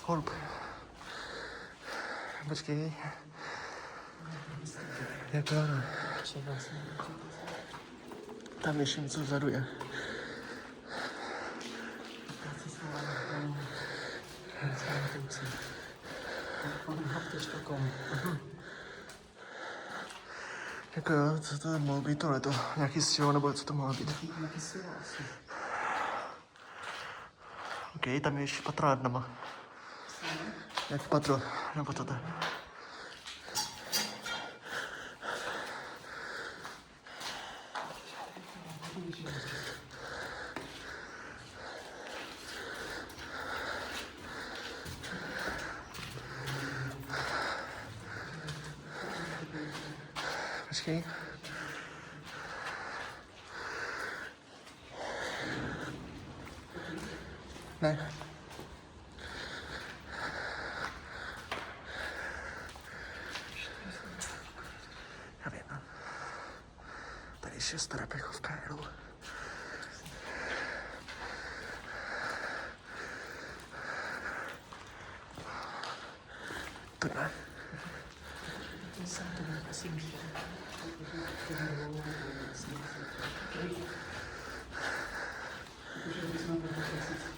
Holub. Počkej. Jako ano. Tam ještě něco vzadu je. Jako jo, co to mohlo být tohleto? Nějaký silo, nebo co to mohlo být? Nějaký silo asi. OK, tam je ještě patro nad nama. Jak patro, nebo to tak. Počkej. Ne. Já vím, no. Tady ještě je stará plechovka, jedu. To ne. Jsem to asi míšel. Protože bychom to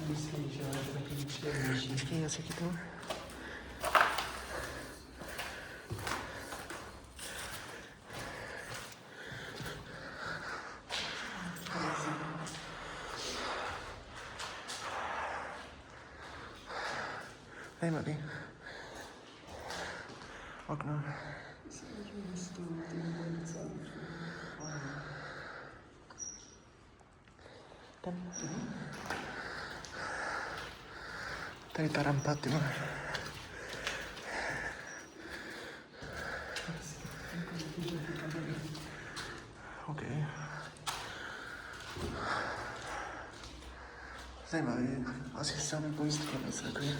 mysleli, že je to taky příjemnější. Počkej, já si chytnu. Zajímavý. Okno. Tam. Tady ta rampa, ty vole. OK. Zajímavý. Asi samé pojistky, něco takový.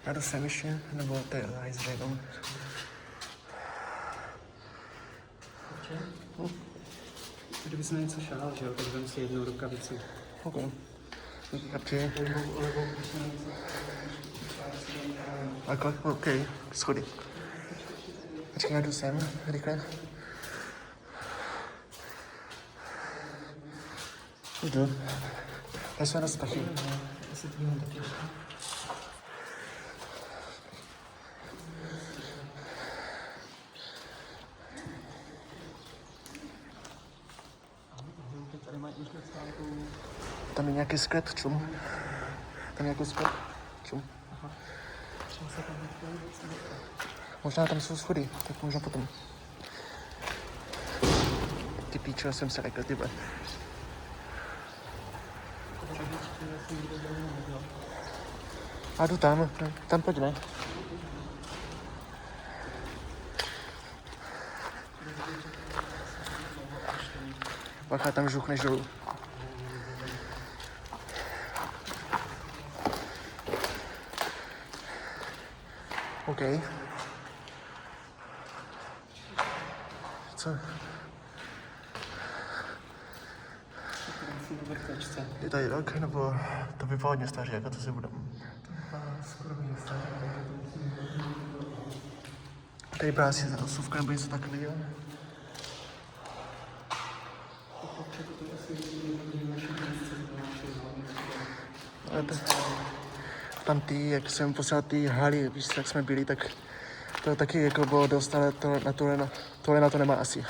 Já jdu sem ještě, nebo to je láj s řevom. Kdybych na něco šál, že jo, tak vem si jednou rukavici. OK. Díky, kapči. OK, schody. Počkej, já jdu sem, rychle. Jdu. Já jsem na sprchy. Já si to mám taky ještě. Tady mají už stánku. Tam je nějaký sklep, čum. Tam je nějaký sklep, čum. Aha. Třeba se tam nechtěli. Možná tam jsou schody, tak možná potom. Ty píčo, jsem se řekl, ty bude. A jdu tam pojďme. Bacha, tam žuchneš dolů. OK. Co? Je tady rok, nebo to vypadá hodně staří, jako to si budeme? Skoro hodně staří. Tady brásí za osůvka, nebo něco takového. Tam ty, jak jsem poslal ty haly, víš, jak jsme byli, tak to taky jako bylo dost, ale tohle na to nemá asi.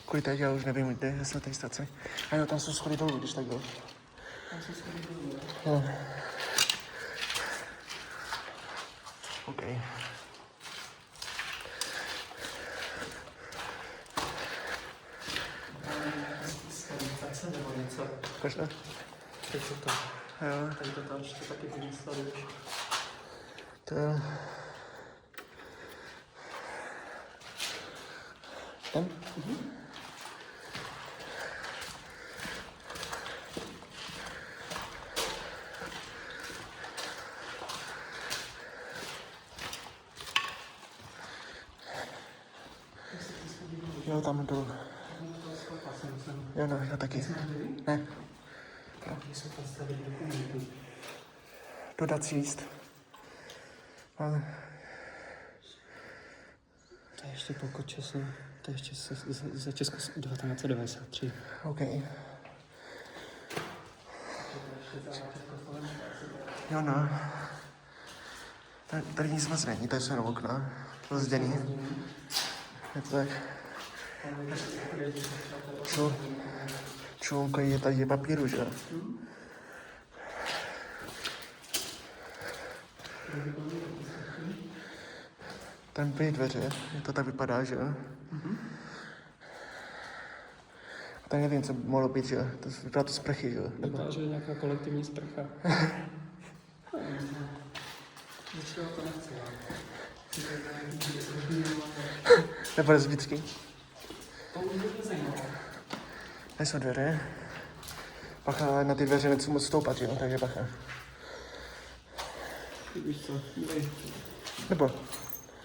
Kvůli teď já už nevím, kde je té stace. A jo, tam jsou schody dolů, když tak jo. Tam jsou schody dolů, jo. OK. Stace nebo něco? Kožne? Teď je to. Jo. Tady to tam ještě taky vymysleli už. To jo. Tam? Mhm. Jo, tam dolů. Jo, no, já taky. Ne. Dodací líst. Ale To je ještě pokud času. To je ještě za Česko 1993. OK. Jo, no. Tady nic moc není, to jsou jenom okna. Rozdělí. Je to tak. Čunko je tady papíru, že? Tam byly dveře, to tak vypadá, že? A tak nevím, co by mohlo být, že? To vypadá to sprchy, že? Vypadá, že je nějaká kolektivní sprcha. Začal to nechci, Nebo rozbitky. to mě zajímalo. Tady jsou dveře. Bacha, na ty dveře nechci moc stoupat, jo? Takže bacha. Víš co, dívej. Nebo?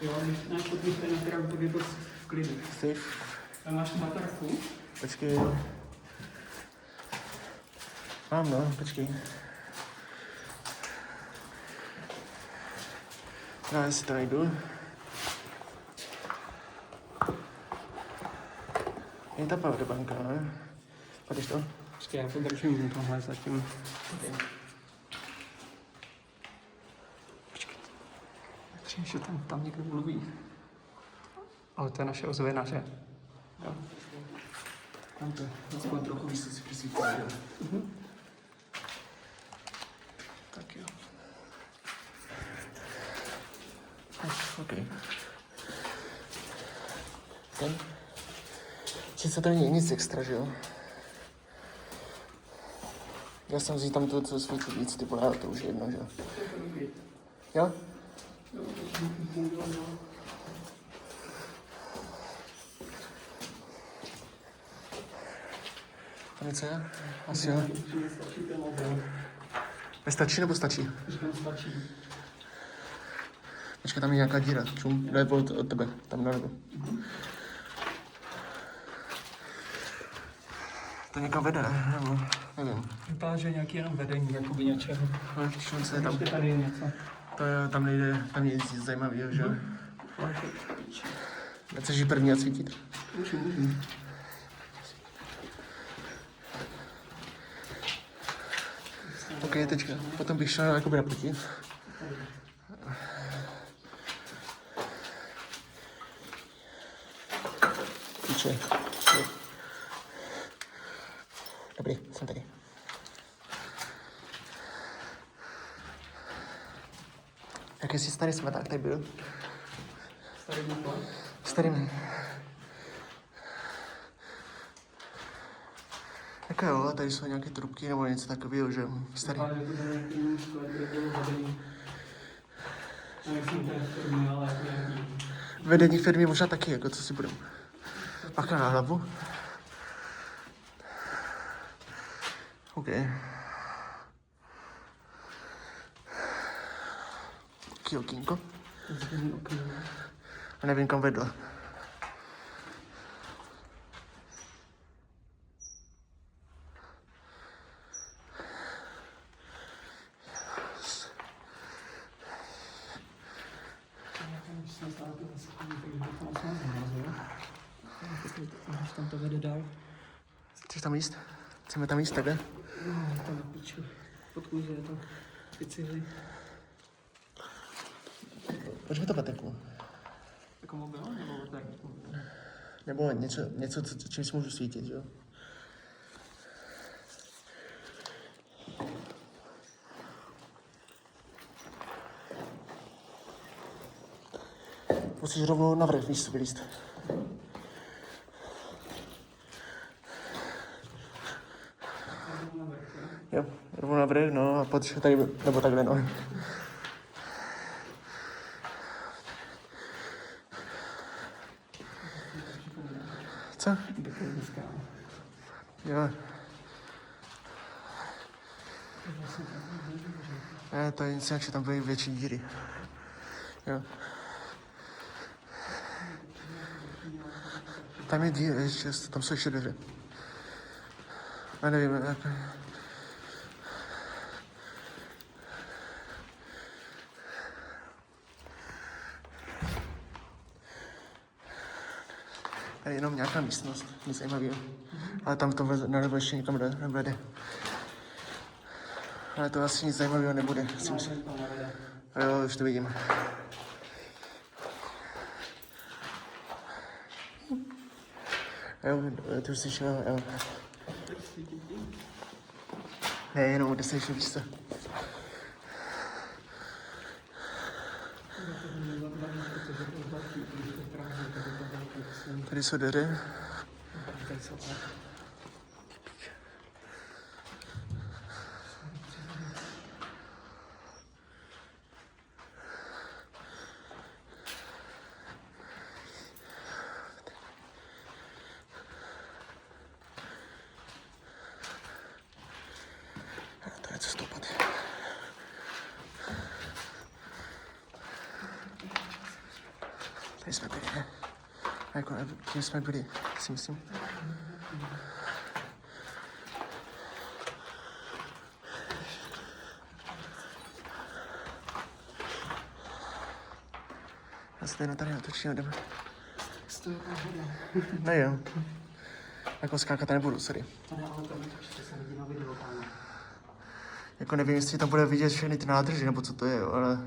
Jo, náš podnik je na kterém to je dost v klidu. Safe. A máš matarku? Počkej. Mám, no, počkej. Já si to najdu. Je ta powerbanka, ne? Padeš to? Počkej, já to držím tohle zatím. Počkej. Přijím, že tam někdo mluví. Ale to je naše ozvěna, že? Jo. Tam to je. Aspoň trochu víc si přisvítí. Tak jo. OK. Ten? Sice to není nic extra, že jo? Já jsem si tam to, co svítí víc, ty vole, ale to už je jedno, že jo? Jo? Tam něco je? Asi jo. Nestačí nebo stačí? Říkám, stačí. Počkej, tam je nějaká díra. Čum, nebo od tebe, tam nalevo. To někam vede, nebo nevím. Vypadá, že nějaký jenom vedení, jakoby něčeho. No, šance je tam. Ještě tady je něco. To je, tam nejde, tam je nic zajímavého, že? Nechceš jít první a svítit? Můžu. OK, teďka. Potom bych šel jakoby na proti. Píče. Dobrý, jsem tady. Jaký jsi starý smeták tady byl? Starý důpad. Starý. Jako jo, tady jsou nějaké trubky nebo něco takového, že starý. Vypadá, že to bylo nějaký sklad, kde bylo vedení. Já nechcem té firmy, ale jako nějaký. Vedení firmy možná taky, jako co si budem. Paka na hlavu. OK. Taký okýnko. A nevím, kam vedla. Až tam to vede dál. Chceš tam jíst? Chceme tam jíst takhle? No, to na píču. Pod kůže je to speciální. Proč mi to baterku? Jako mobil nebo tak? Nebo něco čím si můžu svítit, jo? Musíš rovnou navrch, víš, co vylíst. Jo, rovnou navrch, no a pojď tady, nebo takhle, no. Co? Jo. Ne, to je nic jinak, že tam byly větší díry. Jo. Tam je díl, ještě, tam jsou ještě dveře. Já nevím, jak... Tady je jenom nějaká místnost, nic zajímavého. Ale tam to nalevo ještě někam vede. Ale to asi nic zajímavého nebude, si myslím. Jo, už to vidím. Jo, ty už jsi šel, jo. Ne, jenom kde jsi šel, víš co. Tady jsou dveře. To je co stoupat. Tady jsme byli, ne? Jako, tím jsme byli, si myslím. Já se tady tady natočím, jdeme. Ne, jo. Jako skákat nebudu, sorry. Jako nevím, jestli tam bude vidět všechny ty nádrže, nebo co to je, jo, ale...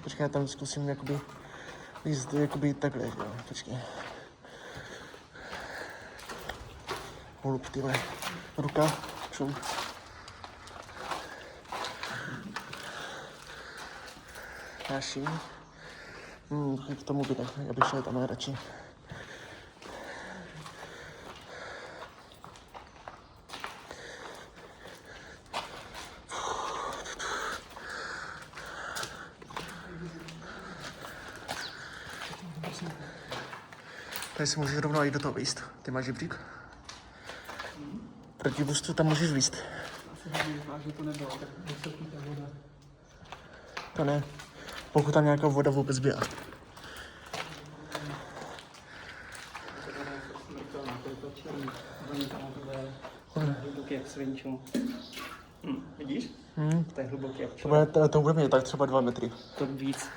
Počkej, já tam zkusím jakoby líst jakoby takhle, jo, počkej. Holub, tyhle. Ruka, čum. Naši. K tomu by tak, já bych šel tam radši. Tady si můžeš rovnou jít do toho výst. Ty máš žebřík? Proti bustu tam můžeš výst. Asi to nebylo, tak ta voda. To ne. Pokud tam nějaká voda vůbec byla. Hluboký jak svinču. Vidíš? To je hluboký jak To bude mít tak třeba 2 metry. to víc.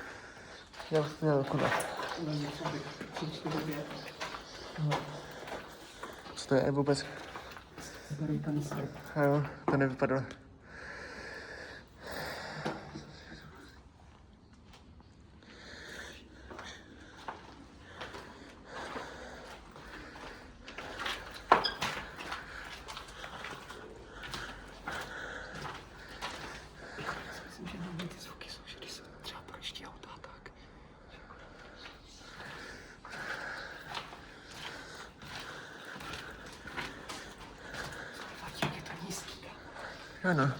Jo, kuda. Co to je vůbec? Jo, to nevypadalo. Myslím, že nám ty zvuky jsou, že když se třeba projíždí auta, tak. A jak je to nízký. Ano.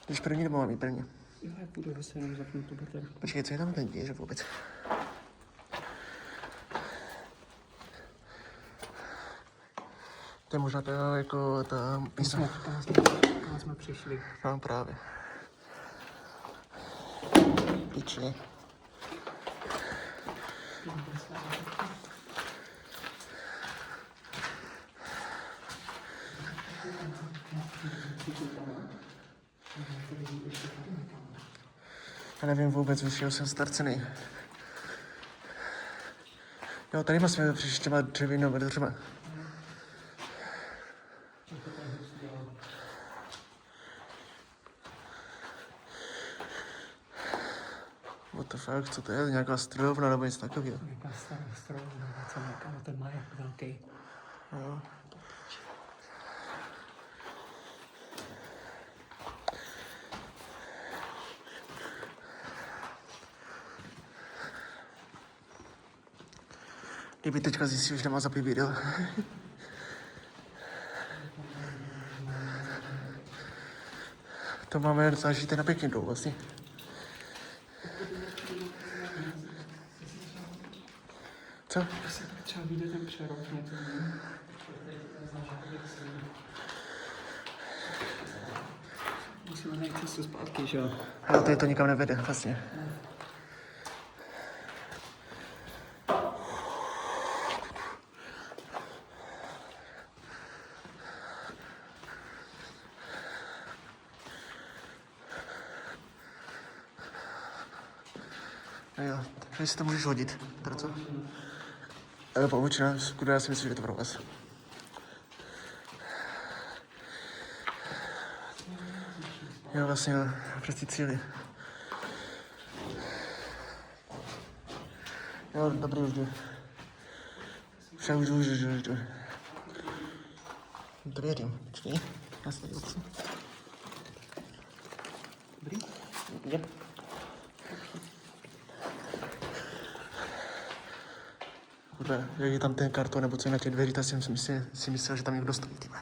Jdeš první nebo mám jít první? Jo, já půjdu zase jenom zapnu tu baterku. Počkej, co je tam ten díře vůbec? To je možná to jako ta místa. Tam jsme přišli. No právě. Piči. Já nevím vůbec, vyšel jsem starcený. Jo, tady jsme přišli těma dřevěnými dveřma. What the fuck, co to je? Nějaká strojovna nebo něco takového? Nějaká stará strojovna, co nějaká na ten maják velký. Jo. Kdyby teďka zjistil, že nemá zapít video. To máme docela žít na pěkně dlouho vlastně. Co? Asi tak třeba vyjde ten přerod něco. Musíme najít cestu zpátky, že jo? Ale tady to nikam nevede, vlastně. A jo, tady si to můžeš hodit. Teda co? Pobočina, kudy já si myslím, že je to pro vás. Jo, vlastně, jo, přes ty cíly. Jo, dobrý, už jdu. Už jdu. Tady jedím, počkej. Já se tady opřu. Dobrý? Yep. Kurva, jak je tam ten karton nebo co je na těch dveří, tak jsem si myslel, že tam někdo stojí, tyhle.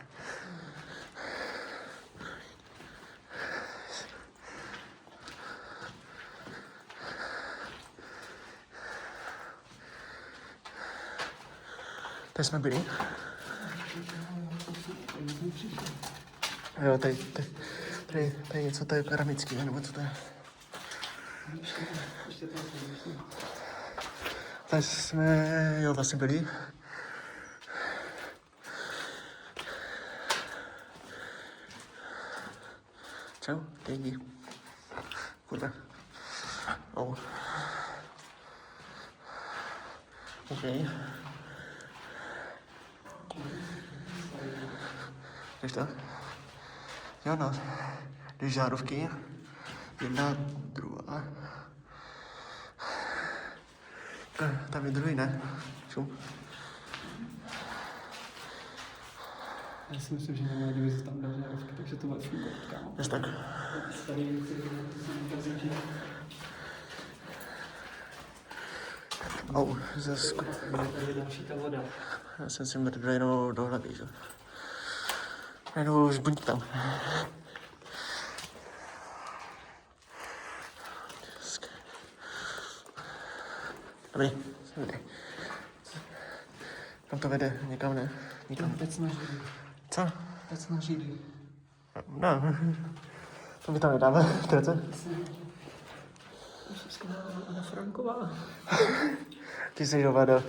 Tady jsme byli. Jo, tady je něco, to je keramický, nebo co to je? Tady jsme, jo, vlastně byli. Čau, lidi. Kurva. Oh. OK. Víš to? Jo, no. Dvě žárovky. Jedna, druhá. Tam je druhý, ne? Šum. Já si myslím, že nemáme, kdyby se tam dal žárovky, takže to bude fungovat, kámo. Jež tak. Tady Au, zase. tady další ta voda. Já jsem si mrdl jenom do hlavy, že? Jenom už buď tam. Dobrý, dobrý. Kam to vede? Někam ne? Nikam. Teď na Židy. Co? Teď na Židy. No, to mi tam nedáme, to co? Ježiška, Anna Franková. Ty jsi hovado.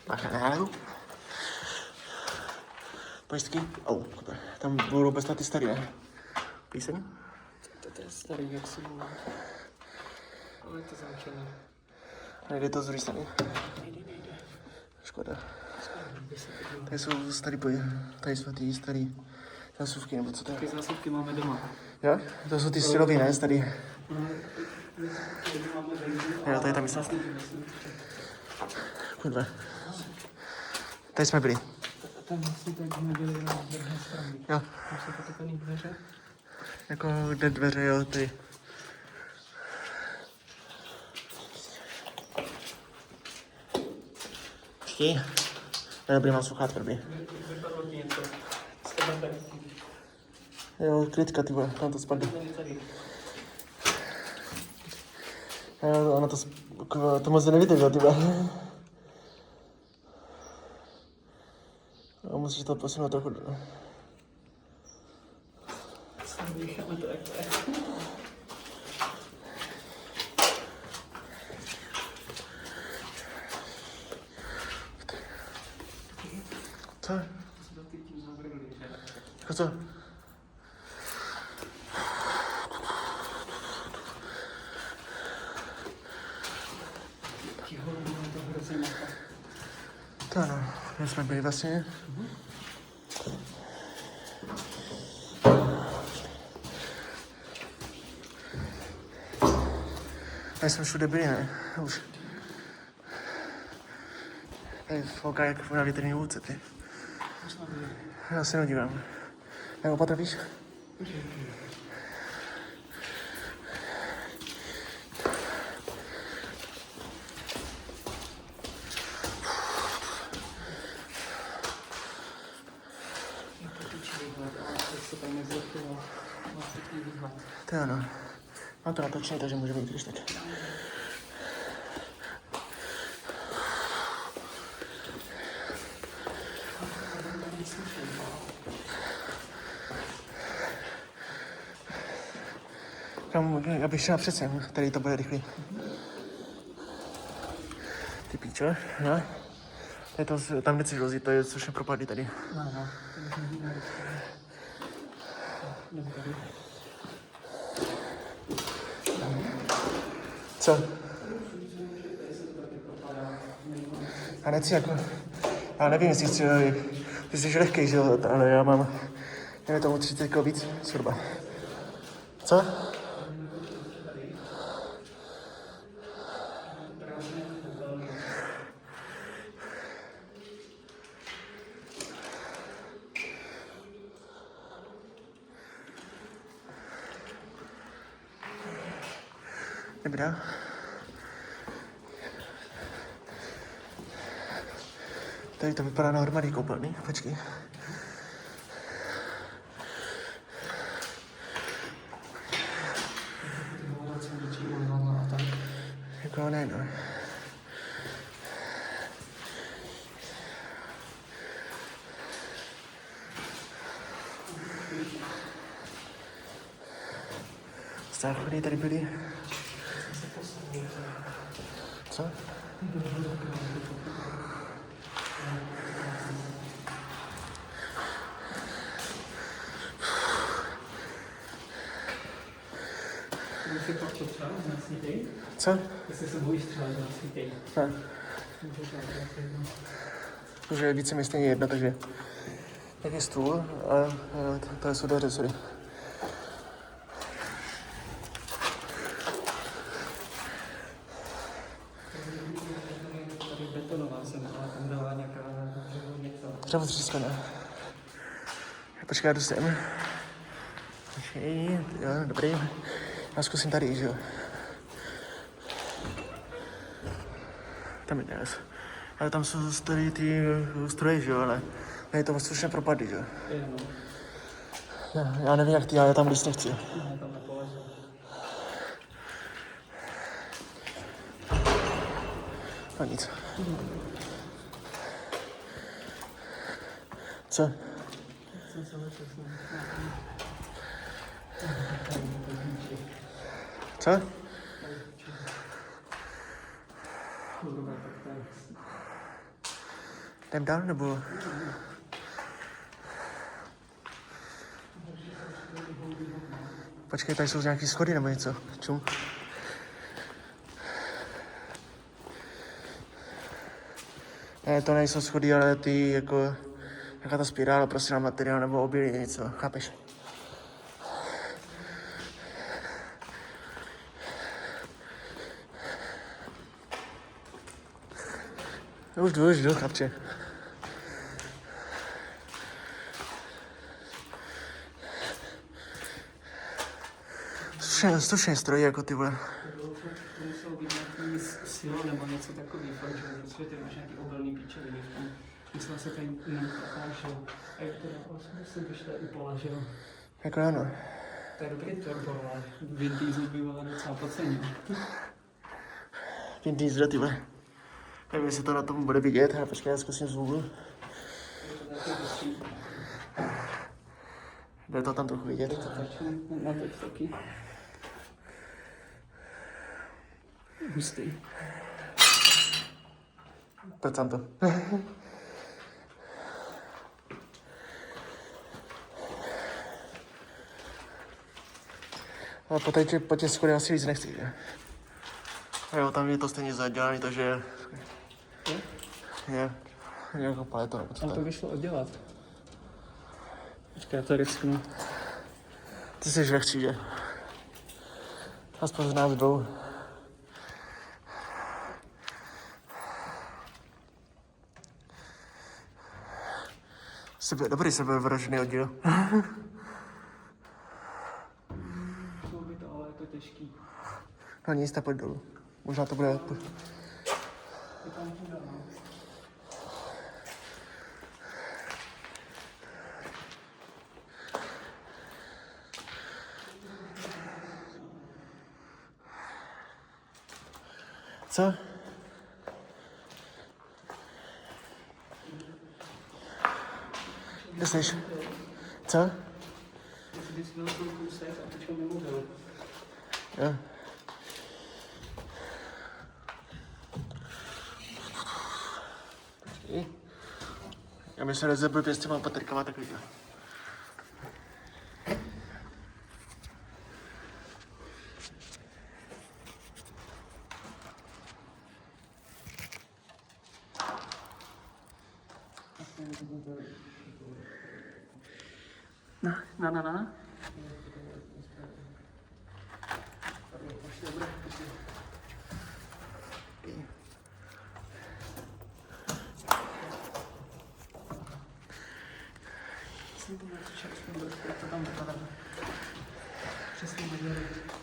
Bachanáru. Pojistky? Au, tam budou bez ty starý, ne? Píseň? To je starý, jak si mluví. Ale je to zamčené. Nejde to z druhé strany. Nejde. Škoda. Tady jsou starý boje. Tady jsou ty starý zásuvky, nebo co to je? Ty zásuvky máme doma. Jo? To jsou ty stylový, ne? Starý. Jo, tady je ta místnost. Kurva. Tady jsme byli. Tam vlastně tak jsme byli na druhé straně. Jo. Tam jsou potopený dveře. Jako kde dveře, jo, ty. Počkej. Dobrý, mám sluchátka, dobrý. Vypadlo ti něco. Jste tam tak. Jo, krytka, ty vole, tam to spadne. Jo, ono to moc nevydrželo, ty vole. A musíš to posunout trochu. Dýcháme to jak to je. Co? Co ty tím zavrli, že? Jako co? Ti holubů to hrozně maká. To ano, my jsme byli vlastně. Tady jsme všude byli, ne? Už. Tady fouká jak na větrný vůdce, ty. Já se nedívám. Jak opatrvíš? To je ano. Mám to natočené, takže můžeme jít, když tak. Kam, já bych šel přece, tady to bude rychlý. Ty píčo, no. Je to, tam nechceš rozjít, to je strašně propadlý tady. No. Jdeme tady. Co? Já nechci jako, já nevím, jestli chci, ty jsi lehkej, že jo, ale já mám, nevím tomu 30 jako víc, zhruba. Co? Dobrá. Tady to vypadá na hromady koupelný, počkej. Jako ne, no. Záchody tady byly. Co? Jsi pak to třeba na svítej? Co? Jestli se bojíš třeba na svítej? Ne. Už je více mi stejně jedno, takže jaký stůl a to jsou dveře, sorry. Tady betonová jsem, ale tam dala nějaká něco. Třeba třískané. Počkej, já jdu sem. Počkej, jo, dobrý. Já zkusím tady, že jo. Tam je dnes. Ale tam jsou tady ty stroje, že jo, ale je to strašně propadly, že jo. Já nevím jak ty, ale já tam vůbec nechci. Tam nepolezl. No nic. Co? Jsem se lečil s ním. Co? Dobrá, tak to je. Jdem dál, nebo? Počkej, tady jsou nějaký schody nebo něco. Čum. Ne, to nejsou schody, ale ty jako... Jaká ta spirála, prostě na materiál nebo obilí, něco, chápeš? Už jdu, chlapče. Slušně strojí jako ty vole. To muselo být nějaký silo nebo něco takový, protože ty máš nějaký obilný píčoviny v tom. Myslel se tady jenom prokážel. A jak to vlastně si vyšle i položil. Jako ano. To je dobrý turbo, ale Vin Diesel býval docela podcenil. Vin Diesel, ty vole. Nevím, jestli to na tom bude vidět, ale počkej, já zkusím zoomu. Jde to tam trochu vidět. Na teď taky. Hustý. Pojď tam to. Ale po těch schodech asi víc nechci, že? A jo, tam je to stejně zadělaný, takže... Je. Jako paleto, nebo co Ale to to je. vyšlo oddělat. Počkej, já to risknu. Ty jsi lehčí, že? Aspoň z nás dvou. Dobrý sebevražený oddíl. Šlo by to, ale je to těžký. No nic, tak pojď dolů. Možná to bude... Je tam hůda, no. Co? Kde jsi? Co? Jestli bys byl svůj kousek a počkal mimo byl. Jo. Počkej. Já mi se rozebru s těma patrkama takovýhle. Na.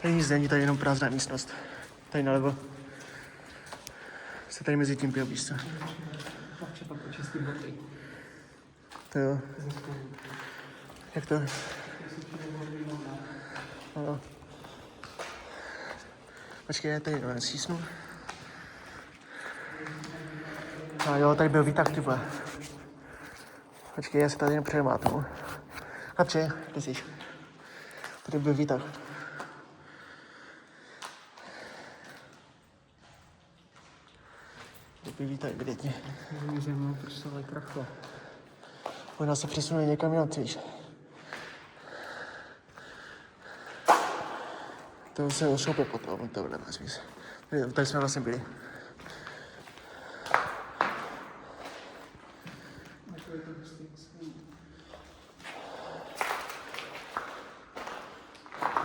Tady nic není, tady jenom prázdná místnost. Tady nalevo. Se tady mezi tím pijou, víš co? To jo. Jak to? No. Počkej, já tady jenom sísnu. A jo, tady byl výtah, ty vole. Počkej, já se tady nepřemátnu. Chlapče, kde jsi? Tady byl výtah. Tady byl výtah, evidentně. Možná se přesunuli někam jinam, víš. To se ošope potom, tohle má smysl. Tady jsme vlastně byli.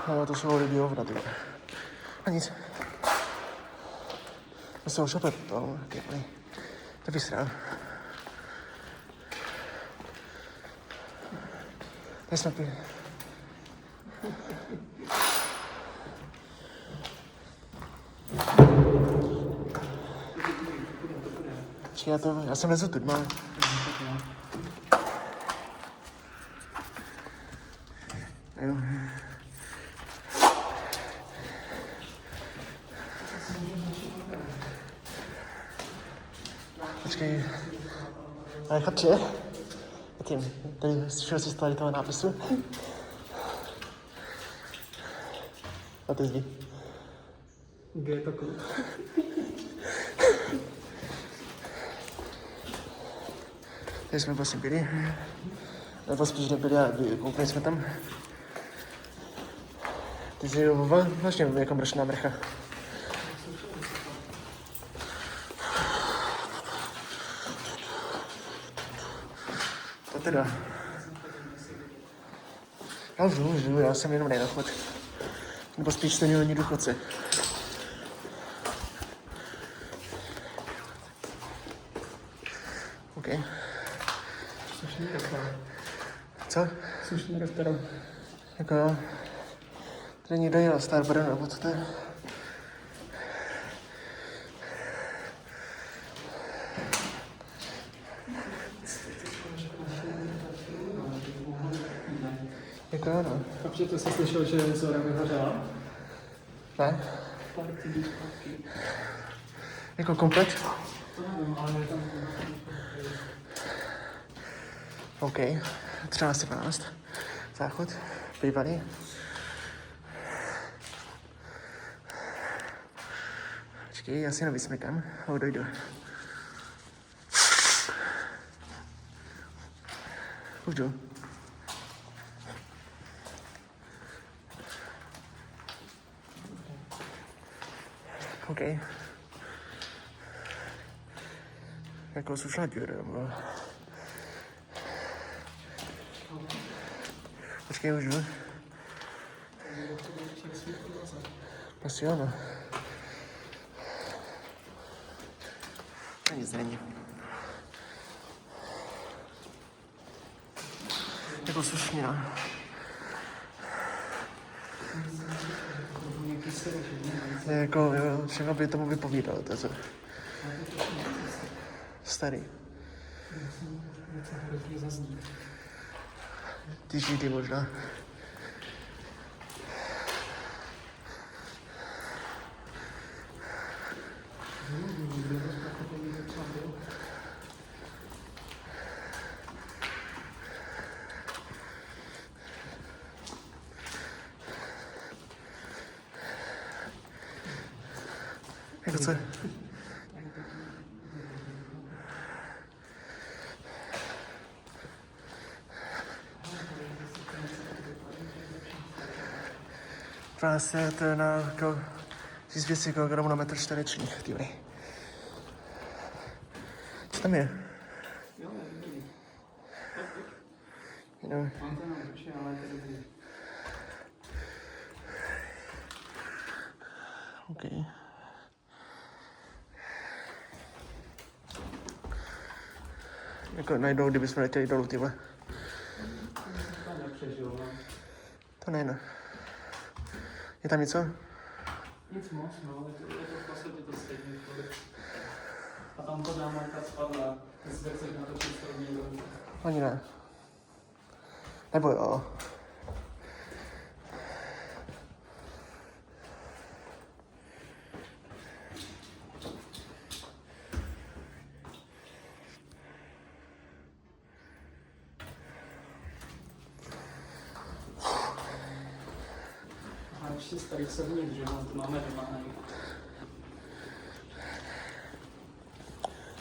No, to jsou lidi hovna, ty. A nic. To se ošope potom, kejplej. To vysrál. Tady jsme byli. Já jsem lezu tu, mám. Jo. Počkej. Ale chlapče, jakým? Tady slyšel jsi z toho nápisu? A to zdi. Kde je to klub? Tady jsme vlastně byli. Nebo spíš nebyli, ale koukali jsme tam. Ty jsi vlastně jako mršná mrcha. To teda. Já žiju, já jsem jenom nedochod. Nebo spíš seniorní důchodce. OK. Slušný restaurant. Co? Slušný restaurant. Jako jo. Tady někdo jel Starbucks, nebo co to je? Jako jo, no. Takže to jsi slyšel, že Zora vyhořela? Ne? Pár týdnů zpátky. Jako komplet? To nevím, ale je tam... OK. 13:12. Záchod. Bývalý. Počkej, já si jenom vysmykám. Dojdu. Už jdu. OK. Jako slušná díra, nebo... Počkej, už jdu. Asi jo, no. To nic není. Jako slušnina. Jako, jo, všechno by tomu vypovídalo, to je co. Starý. Ty židy možná. Jako co? Vlastně to je na jako 1200 kg na metr čtvereční, ty. Co tam je? Jo, je dobrý. Jenom. Mám to na ruče, ale to je dobrý. OK. Jako najdou, kdybychom letěli dolů, tyhle. To nepřežil, no. To ne, no. Je tam něco? Nic moc, no, ale je to v podstatě to stejné. A tam to dámka spadla, jestli chceš natočit strovní dolů. Ani ne. Nebo jo. A ještě starý srník, že to máme doma.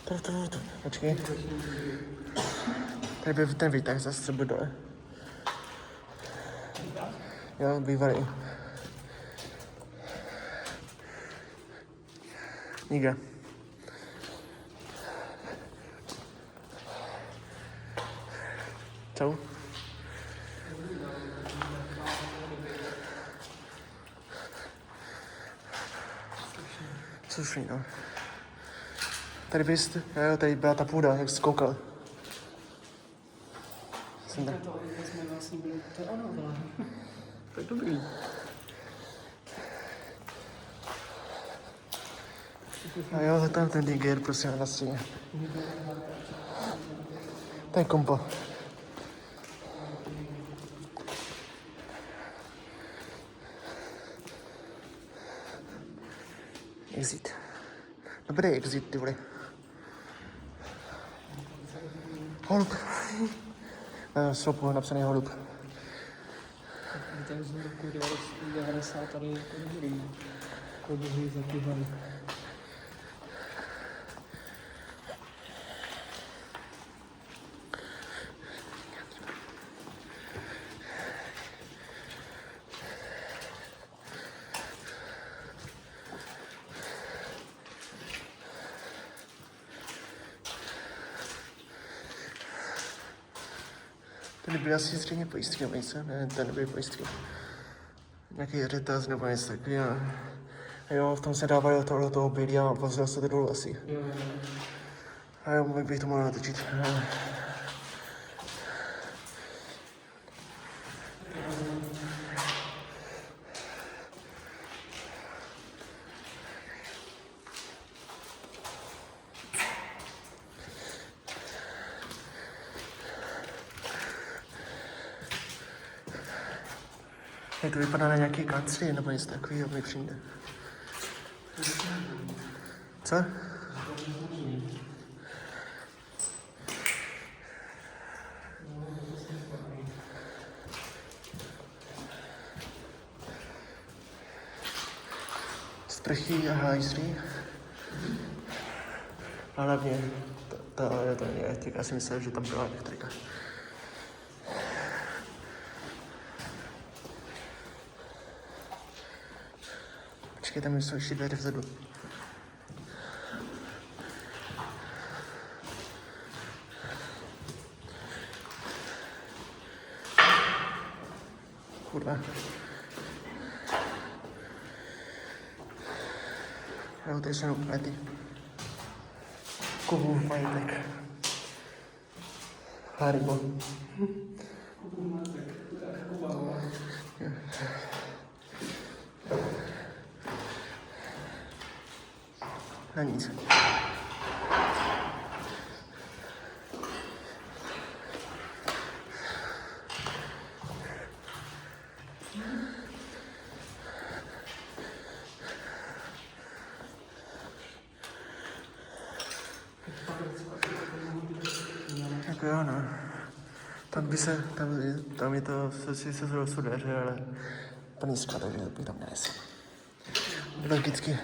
To. Počkej. Tady byl ten výtah zase se bude dole. Jo, bývalý. Nikde. Čau. Slušný, no. Tady bys, jo, tady byla ta půda, jak jsi koukal. Jsem tak. To jsme vlastně byli, to je ono, ale to je dobrý. A jo, tam ten Niger, prosím, na stěně. To je kompo. Exit. Dobrý exit, ty vole. Holub. Na slopu napsaný holub. Tak z roku 90 tady jako dobrý. Koduhy zakývají. Tady byly asi zřejmě pojistky nebo něco, ne, tady nebyly pojistky. Nějaký řetaz nebo něco takového. A jo, v tom se dávají do toho bílí a vozil se to dolů asi. Jo. A jo, bych to mohl natočit. Jak to vypadá na nějaký kancli nebo něco takového mi přijde. Co? Sprchy a hajzlí. A hlavně, to je elektrika, já si myslel, že tam byla elektrika. Počkej, tam jsou ještě dveře vzadu. Kurva. Jo, tady jsou úplně ty kovů majetek. Haribo. A nic. Jako jo, no. Tam je to, se jsou dveře, ale plný skla, takže bych tam nenesl. Logicky.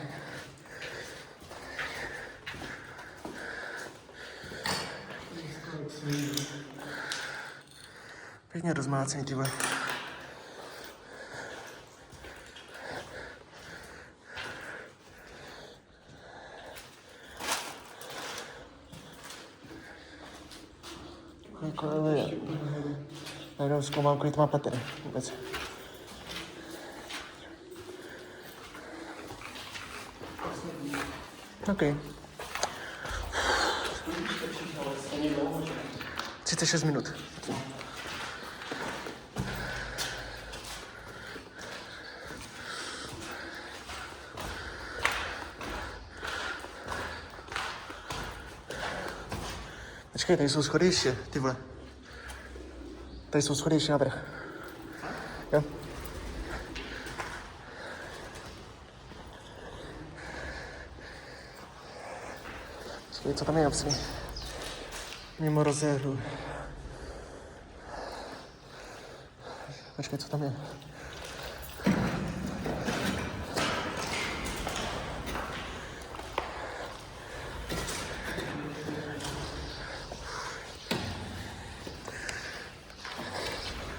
Pěkně rozmácený, ty vole. Najednou zkoumám, kolik to má pater vůbec. OK. 36 minut. Počkej, tady jsou schody ještě, ty vole. Tady jsou schody ještě navrch. Jo? Počkej, co tam je napsaný? Mimo rozehru. Počkej, co tam je?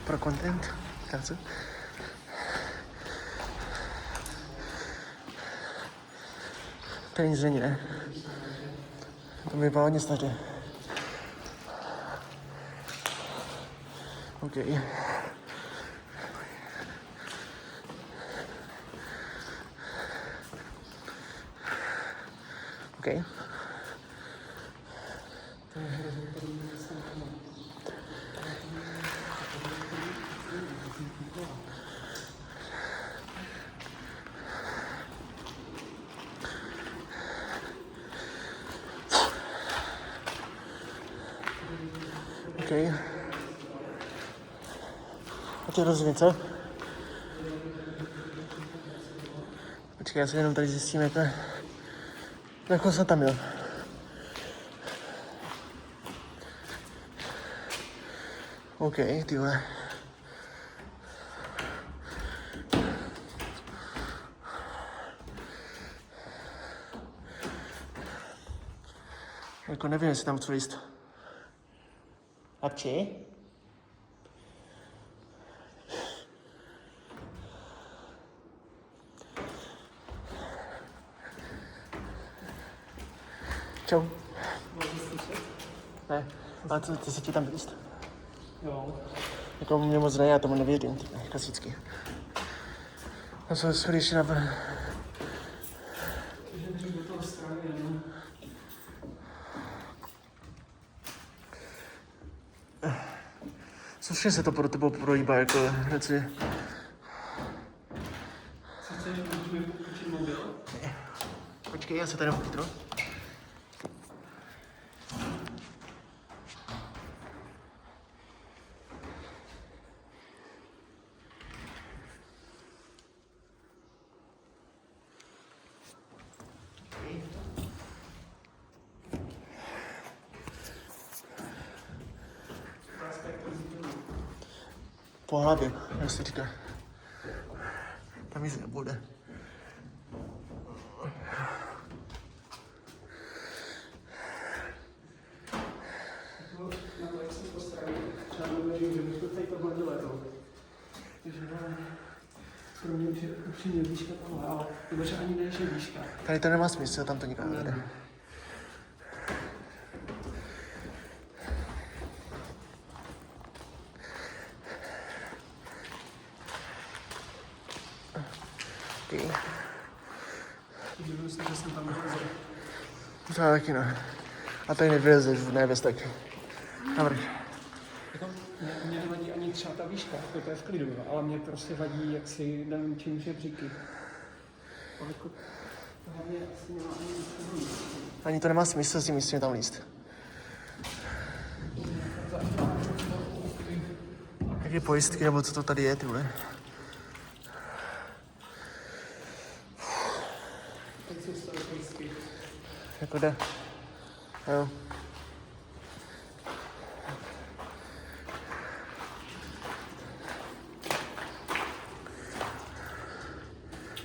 Pro content, tak co? To nic není, ne? To mi vypadá nic nejde. OK. OK. OK. A ty rozumím, co? Počkej, já si jenom tady zjistím, jak jsem tam jel. OK, ty vole. Jako nevím, jestli tam chci jít. Apči? Čau. Ne, ale co, ty se ti tam jíst? Jo. Jako mě moc ne, já tomu nevěřím, klasicky. A jsou schody ještě na... Takže dřív do toho strany, no. Slušně se to pro tebou projíbá, jako hned si... Co chceš, můžeme poučit mobil? Počkej, já se tady chytnu. Po hlavě, jak se říká. Tam nic nebude. Na to, jak jsem postavil, třeba nevěřím, že bych to tady tohle dovedl. Takže pro mě už je upřímně výška tohle, ale to že ani ne, že výška. Tady to nemá smysl, tam to nikam nevede. Okay. Myslím, že jsem tam vylezl. To taky ne. A tady nevylezeš v nebes taky. Dobrý. Jako, mě nevadí ani třeba ta výška, jako to je v klidu, ale mě prostě vadí, jak si dám čím žebříky. Ale jako, hlavně asi nemá ani nic jiného. Ani to nemá smysl si myslím tam líst. Jaké pojistky nebo co to tady je, ty vole? Teď jsou staré pojistky. Jako jde. Jo.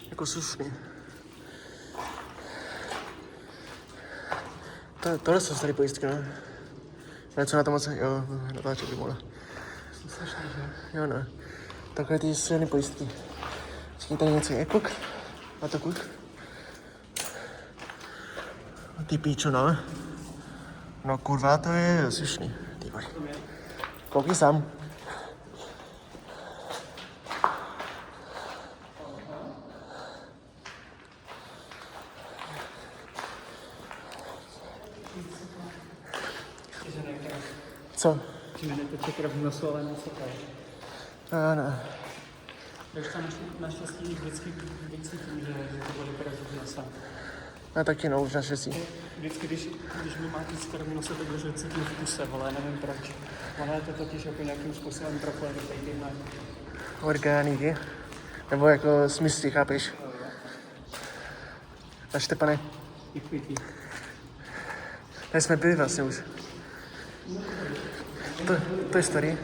Jako slušný. Tohle jsou staré pojistky, ne? Ale co na to moc, jo, natáčet by mohla. To slyšíš, že? Jo, no. Takové ty silné pojistky. Počkej, tady něco je, kuk. A to kuk. A ty píčo, no. No kurva, to je slušný. Ty vole. Koukni sám. Co? Že mi neteče krev v nosu, ale neseká. No. Takže tam naštěstí vždycky cítím, že to bude krev v nose. A taky no, už naštěstí. Vždycky, když mi máte krev v nose, tak že cítím v puse, ale nevím proč. Ale je to totiž jako nějakým způsobem propojeno na Orgány, nebo jako smysly, chápeš? A Štepane, Děkuji. tady jsme byli vlastně už. To je starý.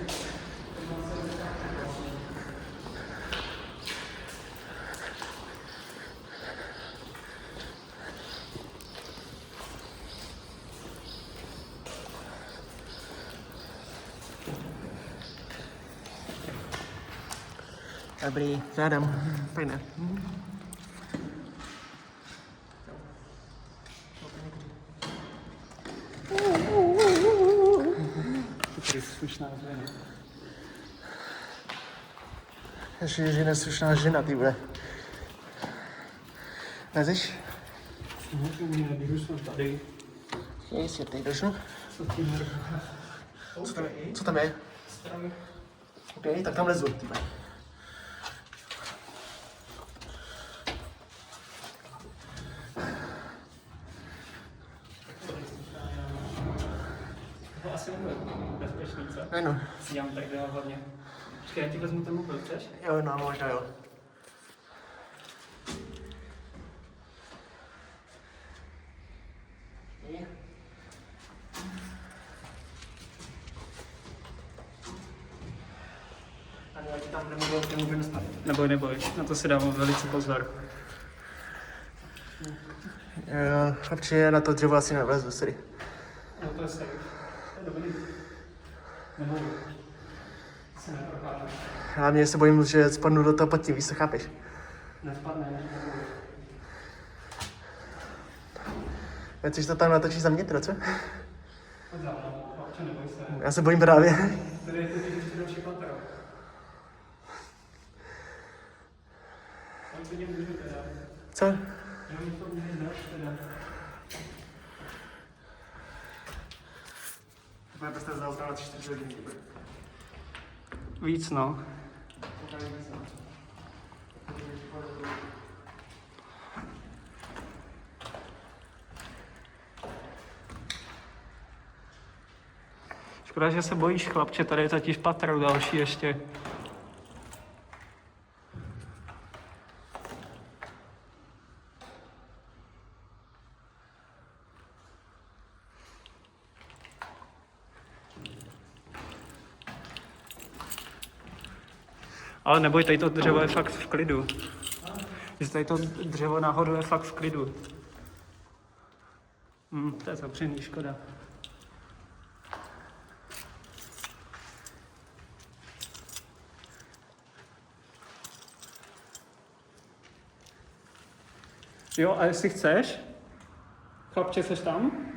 Dobrý, žádám. Pojďme. Ty slušná žena. Ještě že neslušná žena, ty vole. Lezeš? Když jsem tady. Jestli tady došnu. Co Co tam je? Strany. OK, tak tam lezu, ty vole. To asi nebude bezpečný, co? Ano. Si dělám tak dělám hodně. Počkej, já ti vezmu ten mobil, chceš? Jo, no, možná jo. Ale já ti tam nemůžu nastavit. Neboj, na to si dávám velice pozor. Jo, chlapče, já na to dřevo asi nevlezu, sorry. No to je safe. To je dobrý. Neboj. Se neprokážu. Hlavně se bojím, že spadnu do toho pod tím, víš, co chápeš? Nespadne, neboj. Chceš to tam natočit za mě, teda, co? Pojď za mnou, chlapče, neboj se. Já se bojím právě. Tady je to ještě další patro. Tam klidně můžu teda. Co? Já mi to můžu dát teda. Bude prostě zavřát na 4 hodiny. Víc, no. Škoda, že se bojíš, chlapče, tady je totiž patro další ještě. Ale neboj, tady to dřevo je fakt v klidu. Že tady to dřevo náhodou je fakt v klidu. To je zavřený, škoda. Jo, a jestli chceš, chlapče, seš tam?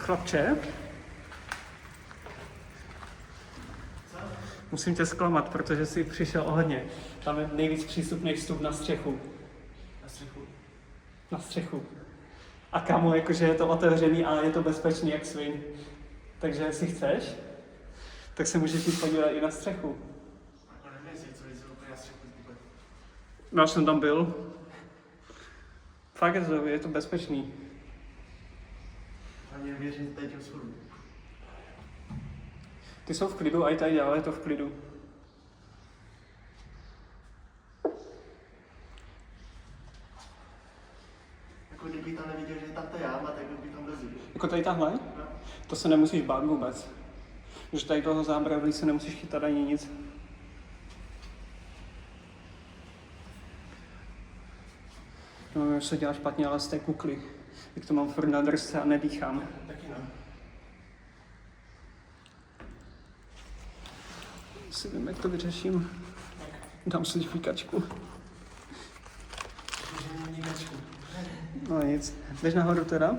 Chlapče? Musím tě zklamat, protože jsi přišel ohledně. Tam je nejvíc přístupný vstup na střechu. Na střechu. Na střechu. A kamo, jakože je to otevřený a je to bezpečný jak svin. Takže jestli chceš, tak se můžeš jít podívat i na střechu. Já jsem tam byl. Fakt je to bezpečný. Ani nevěřím tady těm schodům. Ty jsou v klidu a i tady dále je to v klidu. Jako kdyby tam neviděl, že je tam ta jáma, tak by tam lezl. Jako tady tahle? No. To se nemusíš bát vůbec. Že tady toho zábradlí se nemusíš chytat ani nic. No, už se dělá špatně, ale z té kukly. Jak to mám furt na drsce a nedýchám. Taky no. Si vím, jak to vyřeším. Dám si fíkačku. No nic. Jdeš nahoru teda?